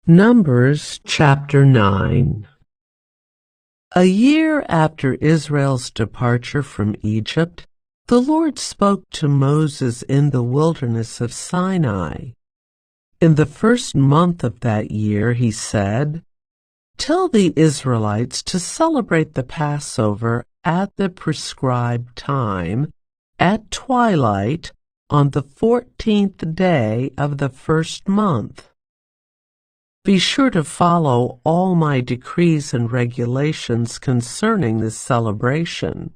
Numbers chapter 9. A year after Israel's departure from Egypt, the Lord spoke to Moses in the wilderness of Sinai. In the first month of that year, he said, "Tell the Israelites to celebrate the Passover at the prescribed time, at twilight, on the 14th day of the first month. Be sure to follow all my decrees and regulations concerning this celebration."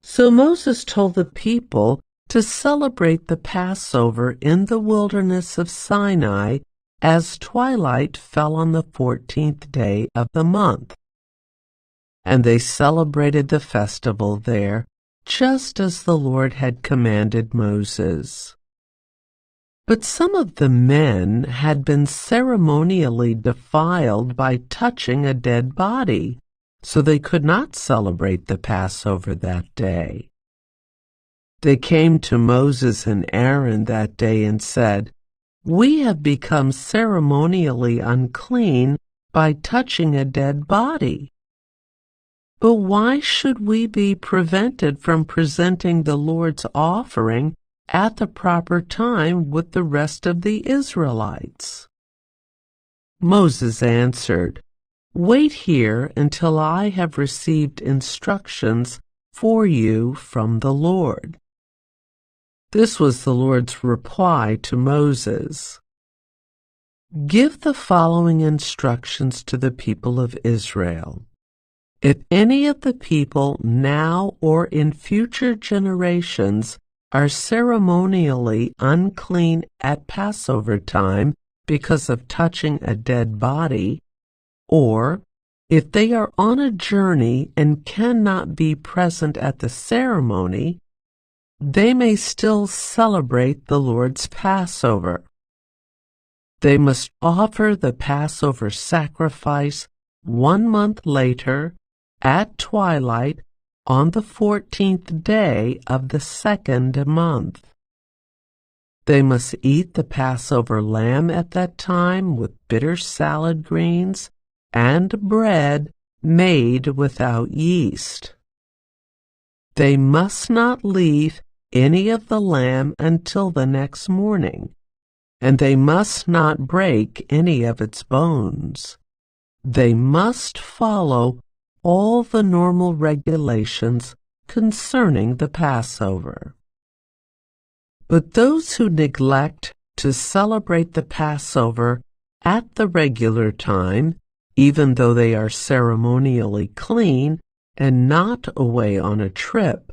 So Moses told the people to celebrate the Passover in the wilderness of Sinai as twilight fell on the 14th day of the month. And they celebrated the festival there, just as the Lord had commanded Moses. But some of the men had been ceremonially defiled by touching a dead body, so they could not celebrate the Passover that day. They came to Moses and Aaron that day and said, "We have become ceremonially unclean by touching a dead body. But why should we be prevented from presenting the Lord's offering at the proper time with the rest of the Israelites?" Moses answered, "Wait here until I have received instructions for you from the Lord." This was the Lord's reply to Moses. "Give the following instructions to the people of Israel. If any of the people now or in future generations are ceremonially unclean at Passover time because of touching a dead body, or if they are on a journey and cannot be present at the ceremony, they may still celebrate the Lord's Passover. They must offer the Passover sacrifice 1 month later at twilight on the 14th day of the second month. They must eat the Passover lamb at that time with bitter salad greens and bread made without yeast. They must not leave any of the lamb until the next morning, and they must not break any of its bones. They must follow all the normal regulations concerning the Passover. But those who neglect to celebrate the Passover at the regular time, even though they are ceremonially clean and not away on a trip,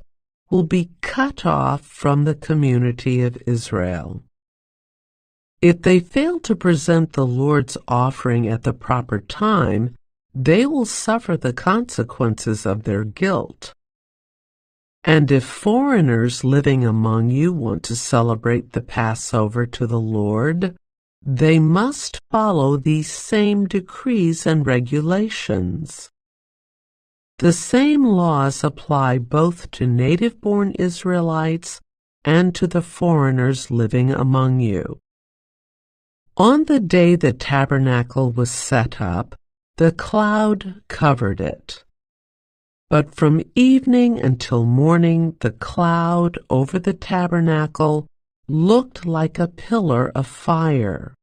will be cut off from the community of Israel. If they fail to present the Lord's offering at the proper time, they will suffer the consequences of their guilt. And if foreigners living among you want to celebrate the Passover to the Lord, they must follow these same decrees and regulations. The same laws apply both to native-born Israelites and to the foreigners living among you. On the day the tabernacle was set up, the cloud covered it. But from evening until morning, the cloud over the tabernacle looked like a pillar of fire.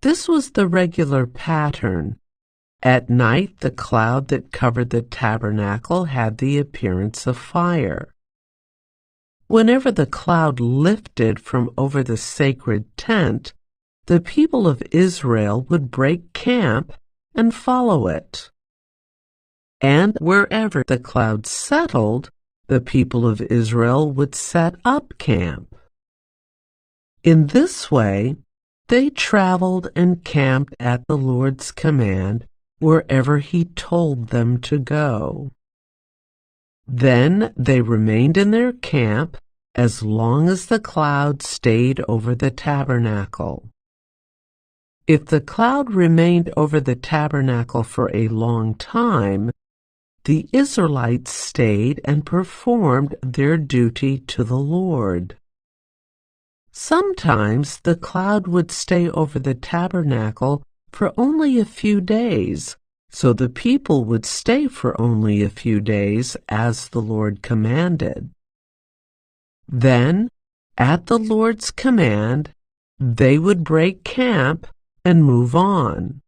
This was the regular pattern. At night, the cloud that covered the tabernacle had the appearance of fire. Whenever the cloud lifted from over the sacred tent, the people of Israel would break camp and follow it. And wherever the cloud settled, the people of Israel would set up camp. In this way, they traveled and camped at the Lord's command wherever He told them to go. Then they remained in their camp as long as the cloud stayed over the tabernacle. If the cloud remained over the tabernacle for a long time, the Israelites stayed and performed their duty to the Lord. Sometimes the cloud would stay over the tabernacle for only a few days, so the people would stay for only a few days as the Lord commanded. Then, at the Lord's command, they would break camp and move on.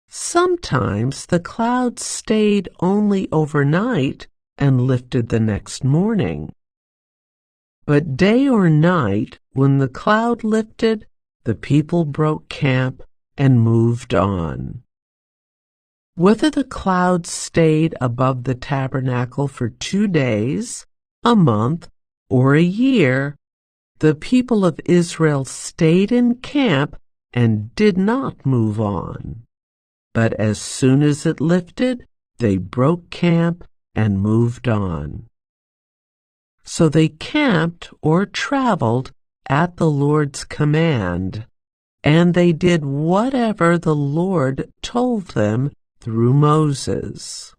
Sometimes the cloud stayed only overnight and lifted the next morning. But day or night, when the cloud lifted, the people broke camp and moved on. Whether the cloud stayed above the tabernacle for 2 days, a month, or a year, the people of Israel stayed in camp and did not move on. But as soon as it lifted, they broke camp and moved on. So they camped or traveled at the Lord's command, and they did whatever the Lord told them through Moses.